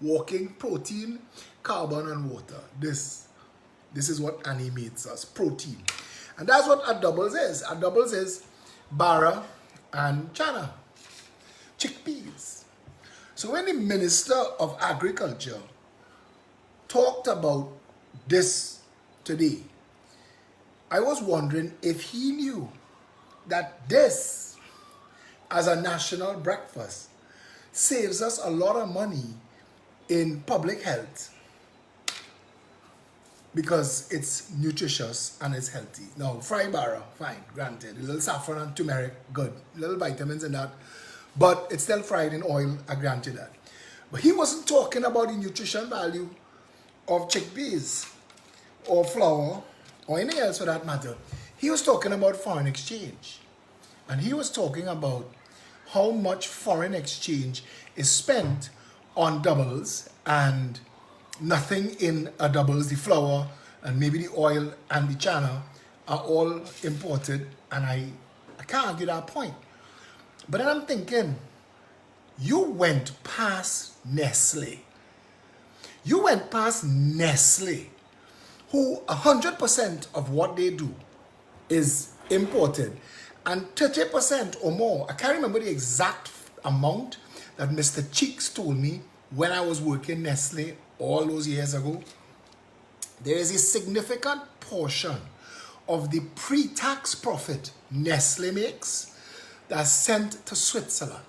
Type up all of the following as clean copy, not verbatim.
Walking, protein, carbon, and water. This is what animates us, protein. And that's what a doubles is. A doubles is bara and chana, chickpeas. So when the Minister of Agriculture talked about this today, I was wondering if he knew that this, as a national breakfast, saves us a lot of money in public health because it's nutritious and it's healthy. Now, fried bara, fine, granted. A little saffron and turmeric, good. Little vitamins in that. But it's still fried in oil, I grant you that. But he wasn't talking about the nutrition value of chickpeas or flour or anything else for that matter. He was talking about foreign exchange. And he was talking about how much foreign exchange is spent on doubles and nothing in a doubles. The flour and maybe the oil and the chana are all imported, and I can't argue that point. But then I'm thinking, you went past Nestle. You went past Nestle, who 100% of what they do is imported, and 30% or more. I can't remember the exact amount that Mr. Cheeks told me when I was working Nestle all those years ago. There is a significant portion of the pre-tax profit Nestle makes that's sent to Switzerland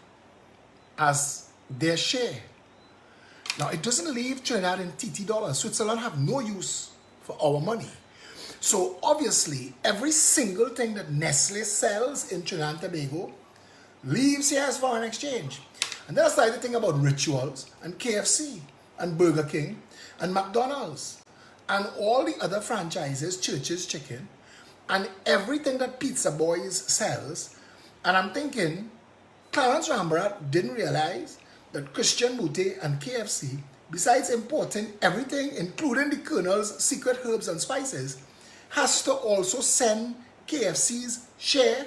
as their share. Now, it doesn't leave Trinidad in TT dollars. Switzerland have no use for our money. So obviously, every single thing that Nestle sells in Trinidad and Tobago leaves here as foreign exchange. And then I started to think about Rituals and KFC and Burger King and McDonald's and all the other franchises, Church's Chicken, and everything that Pizza Boys sells. And I'm thinking, Clarence Rambarat didn't realize that Christian Mute and KFC, besides importing everything, including the Colonel's secret herbs and spices, has to also send KFC's share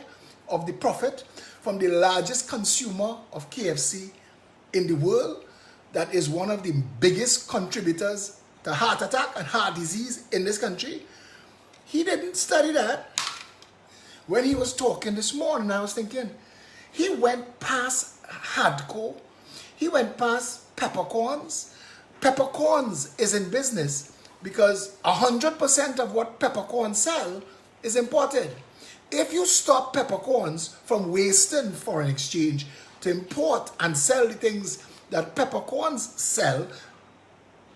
of the profit from the largest consumer of KFC in the world, that is one of the biggest contributors to heart attack and heart disease in this country. He didn't study that. When he was talking this morning, I was thinking, he went past Hadco, he went past peppercorns. Peppercorns is in business because 100% of what peppercorns sell is imported. If you stop peppercorns from wasting foreign exchange to import and sell the things that peppercorns sell,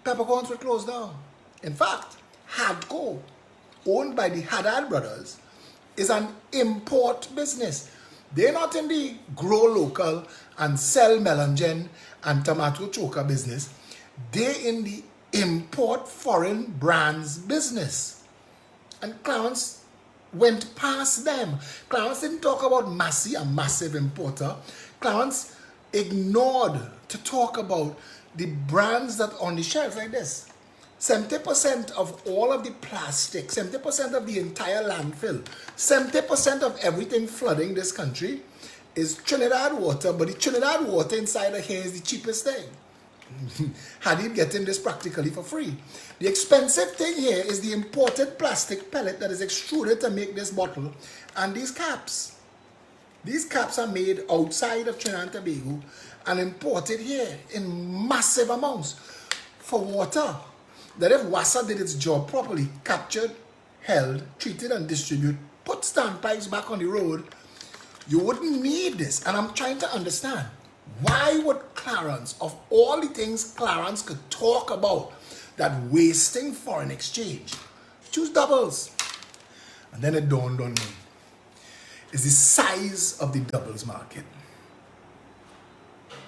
peppercorns will close down. In fact, Hadco, owned by the Haddad brothers, is an import business. They're not in the grow local and sell melangen and tomato choker business. They're in the import foreign brands business. And Clarence went past them. Clarence didn't talk about Massey, a massive importer. Clarence ignored to talk about the brands that are on the shelf like this. 70% of all of the plastic, 70% of the entire landfill, 70% of everything flooding this country is Trinidad water, but the Trinidad water inside of here is the cheapest thing. Hadid getting this practically for free. The expensive thing here is the imported plastic pellet that is extruded to make this bottle and these caps. These caps are made outside of Trinidad and Tobago and imported here in massive amounts for water. That if WASA did its job properly, captured, held, treated and distributed, put standpipes back on the road, you wouldn't need this. And I'm trying to understand, why would Clarence, of all the things Clarence could talk about that wasting foreign exchange, choose doubles? And then it dawned on me, is the size of the doubles market.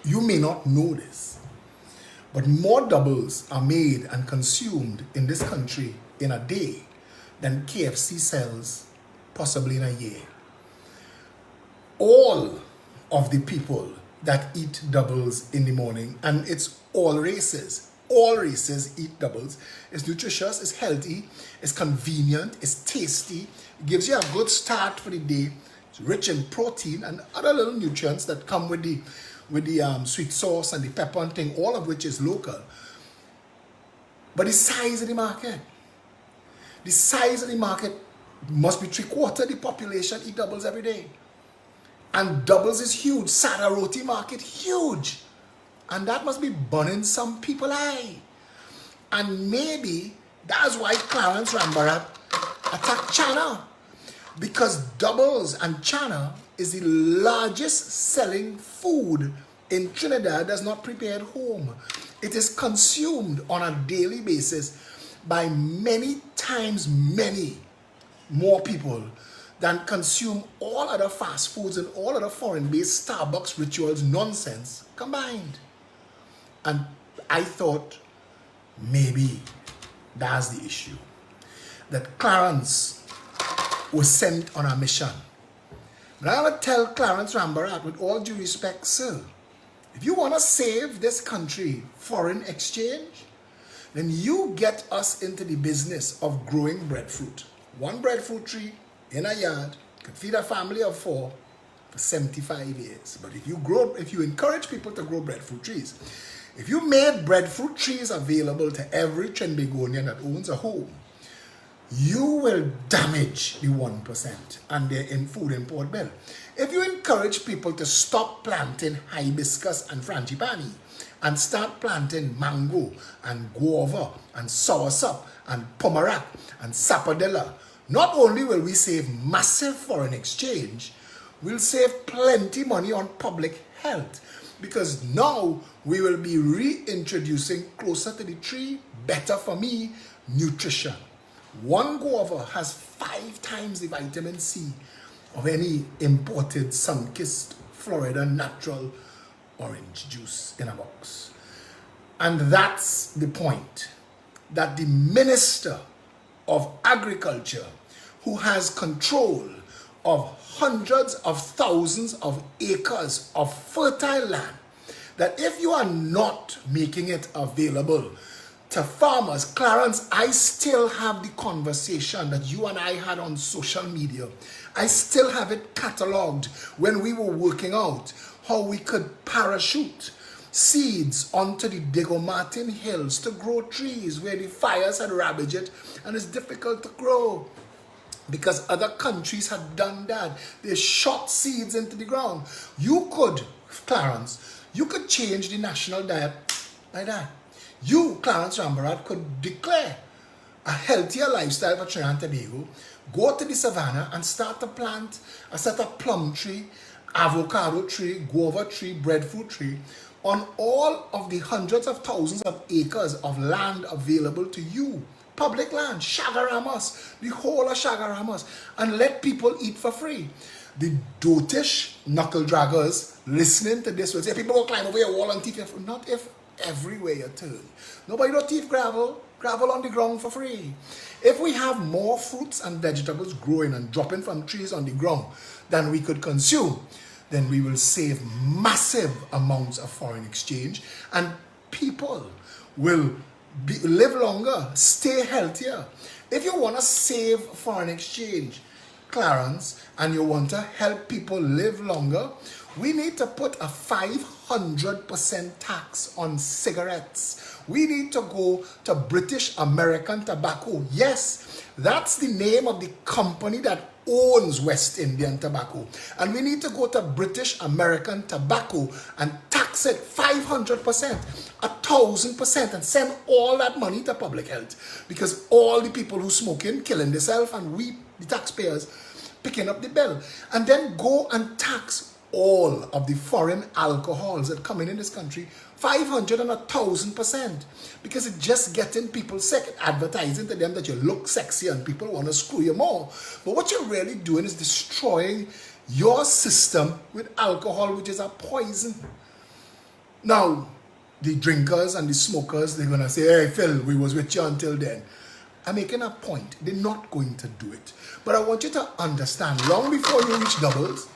You may not know this, but more doubles are made and consumed in this country in a day than KFC sells possibly in a year. All of the people that eat doubles in the morning, and it's all races eat doubles. It's nutritious, it's healthy, it's convenient, it's tasty, it gives you a good start for the day. It's rich in protein and other little nutrients that come with the with the sweet sauce and the pepper and thing, all of which is local. But the size of the market must be 3/4 the population eat doubles every day. And doubles is huge. Sada roti market, huge. And that must be burning some people eye. And maybe that's why Clarence Rambarat attacked China. Because doubles and chana is the largest selling food in Trinidad that's not prepared home. It is consumed on a daily basis by many times many more people than consume all other fast foods and all other foreign-based Starbucks rituals nonsense combined. And I thought maybe that's the issue. That Clarence was sent on a mission. But I want to tell Clarence Rambarat, with all due respect, sir, if you want to save this country foreign exchange, then you get us into the business of growing breadfruit. One breadfruit tree in a yard could feed a family of 4 for 75 years. But if you encourage people to grow breadfruit trees, if you made breadfruit trees available to every Trinbagonian that owns a home, you will damage the 1% and their food import bill. If you encourage people to stop planting hibiscus and frangipani and start planting mango and guava and soursop and pomerac and sapodilla, not only will we save massive foreign exchange, we'll save plenty money on public health, because now we will be reintroducing closer to the tree, better for me, nutrition. One guava has 5 times the vitamin C of any imported sun-kissed Florida natural orange juice in a box. And that's the point, that the Minister of Agriculture, who has control of hundreds of thousands of acres of fertile land, that if you are not making it available to farmers, Clarence, I still have the conversation that you and I had on social media. I still have it catalogued when we were working out how we could parachute seeds onto the Diego Martin Hills to grow trees where the fires had ravaged it and it's difficult to grow. Because other countries had done that. They shot seeds into the ground. You could, Clarence, you could change the national diet like that. You, Clarence Rambarat, could declare a healthier lifestyle for Trinidad and Tobago, go to the savannah and start to plant a set of plum tree, avocado tree, guava tree, breadfruit tree on all of the hundreds of thousands of acres of land available to you. Public land, Shagaramas, the whole of Shagaramas, and let people eat for free. The dotish knuckle draggers listening to this will say, people will climb over your wall and thief your fruit. Not if everywhere you turn. Nobody don't thief gravel on the ground for free. If we have more fruits and vegetables growing and dropping from trees on the ground than we could consume, then we will save massive amounts of foreign exchange and people will live longer, stay healthier. If you want to save foreign exchange, Clarence, and you want to help people live longer, we need to put a 500% tax on cigarettes. We need to go to British American Tobacco. Yes, that's the name of the company that owns West Indian Tobacco. And we need to go to British American Tobacco and tax it 500%, 1,000%, and send all that money to public health. Because all the people who smoking, killing themselves, and we, the taxpayers, picking up the bill. And then go and tax all of the foreign alcohols that come in this country 500 and 1,000%, because it's just getting people sick, advertising to them that you look sexy and people want to screw you more. But what you're really doing is destroying your system with alcohol, which is a poison. Now, the drinkers and the smokers, they're going to say, hey, Phil, we was with you until then. I'm making a point. They're not going to do it. But I want you to understand, long before you reach doubles,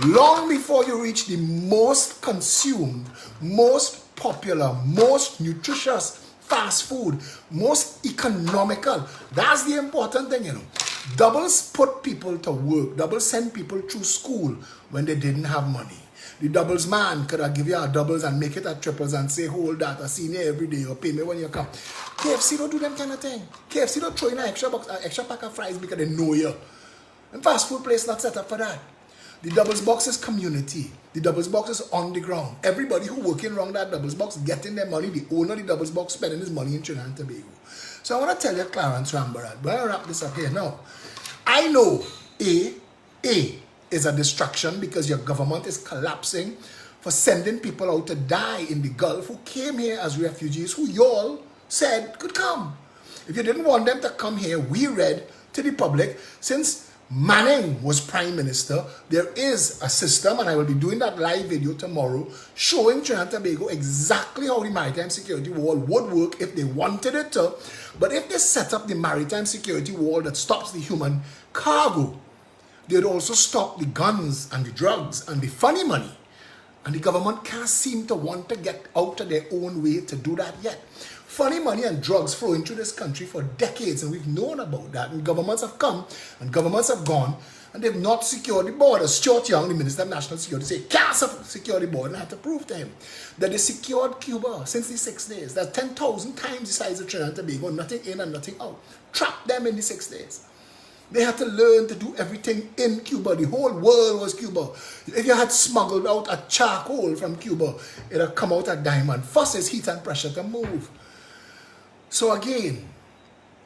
long before you reach the most consumed, most popular, most nutritious fast food, most economical, that's the important thing, you know. Doubles put people to work. Doubles send people through school when they didn't have money. The doubles man could have give you a doubles and make it a triples and say, hold that, a senior every day, or pay me when you come. KFC don't do them kind of thing. KFC don't throw in an extra box, an extra pack of fries because they know you. And fast food place not set up for that. The doubles box is community. The doubles box is on the ground. Everybody who working around that doubles box getting their money. The owner of the doubles box spending his money in Trinidad and Tobago. So I want to tell you, Clarence Rambarat, but I wrap this up here now. I know A is a distraction because your government is collapsing for sending people out to die in the Gulf who came here as refugees who y'all said could come. If you didn't want them to come here, we read to the public, since Manning was Prime Minister, there is a system, and I will be doing that live video tomorrow, showing Trinidad and Tobago exactly how the maritime security wall would work if they wanted it to. But if they set up the maritime security wall that stops the human cargo, they'd also stop the guns and the drugs and the funny money. And the government can't seem to want to get out of their own way to do that yet. Funny money and drugs flowing through this country for decades, and we've known about that. And governments have come and governments have gone, and they've not secured the border. Stuart Young, the Minister of National Security, said, can't secure the border, and I had to prove to him that they secured Cuba since the 6 days. That's 10,000 times the size of Trinidad and Tobago, nothing in and nothing out. Trapped them in the 6 days. They had to learn to do everything in Cuba. The whole world was Cuba. If you had smuggled out a charcoal from Cuba, it would come out a diamond. First is heat and pressure to move. So again,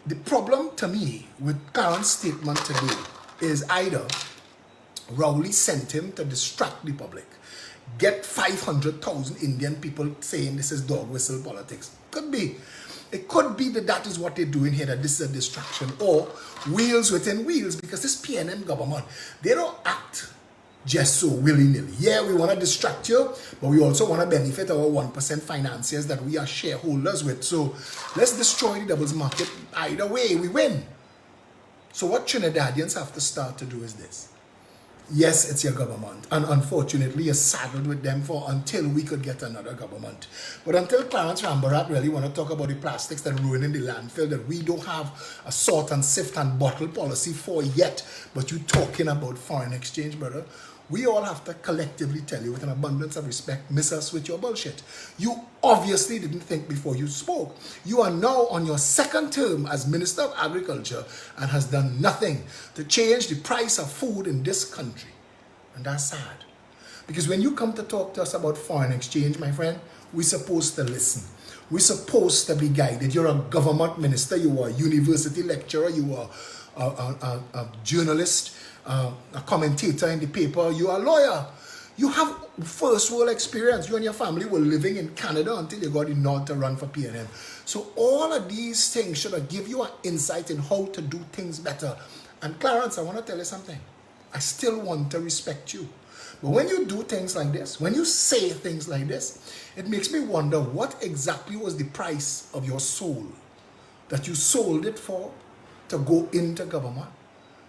the problem to me with Karen's statement today is either Rowley sent him to distract the public, get 500,000 Indian people saying this is dog whistle politics. Could be. It could be that that is what they're doing here, that this is a distraction, or wheels within wheels, because this PNM government, they don't act just so willy-nilly. Yeah, we want to distract you, but we also want to benefit our 1% financiers that we are shareholders with. So let's destroy the doubles market. Either way, we win. So what Trinidadians have to start to do is this. Yes, it's your government, and unfortunately you're saddled with them for until we could get another government. But until Clarence Rambarat really want to talk about the plastics that are ruining the landfill, that we don't have a sort and sift and bottle policy for yet, but you talking about foreign exchange, brother, we all have to collectively tell you with an abundance of respect, miss us with your bullshit. You obviously didn't think before you spoke. You are now on your second term as Minister of Agriculture and has done nothing to change the price of food in this country. And that's sad. Because when you come to talk to us about foreign exchange, my friend, we're supposed to listen. We're supposed to be guided. You're a government minister, you are a university lecturer, you are a journalist, a commentator in the paper, you are a lawyer. You have first world experience. You and your family were living in Canada until you got the nod to run for PNM. So all of these things should give you an insight in how to do things better. And Clarence, I want to tell you something. I still want to respect you. But when you do things like this, when you say things like this, it makes me wonder what exactly was the price of your soul that you sold it for to go into government,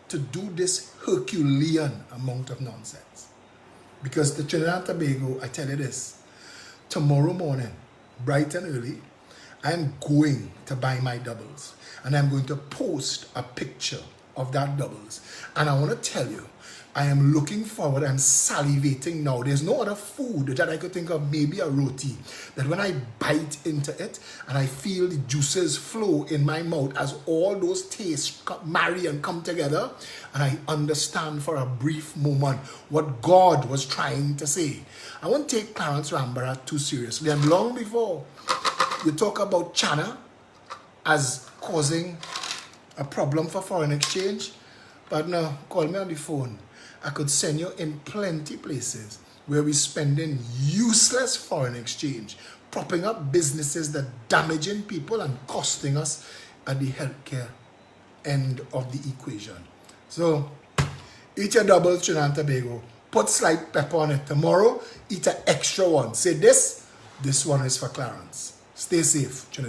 to do this Herculean amount of nonsense. Because the Trinidad and Tobago, I tell you this, tomorrow morning, bright and early, I'm going to buy my doubles. And I'm going to post a picture of that doubles. And I want to tell you, I am looking forward, I'm salivating now. There's no other food that I could think of, maybe a roti, that when I bite into it and I feel the juices flow in my mouth as all those tastes marry and come together, and I understand for a brief moment what God was trying to say. I won't take Clarence Rambarat too seriously. And long before you talk about China as causing a problem for foreign exchange, but no, call me on the phone. I could send you in plenty places where we're spending useless foreign exchange, propping up businesses that damaging people and costing us at the healthcare end of the equation. So, eat your doubles, Trinidad and Tobago. Put slight pepper on it. Tomorrow, eat an extra one. Say this one is for Clarence. Stay safe, Trinidad.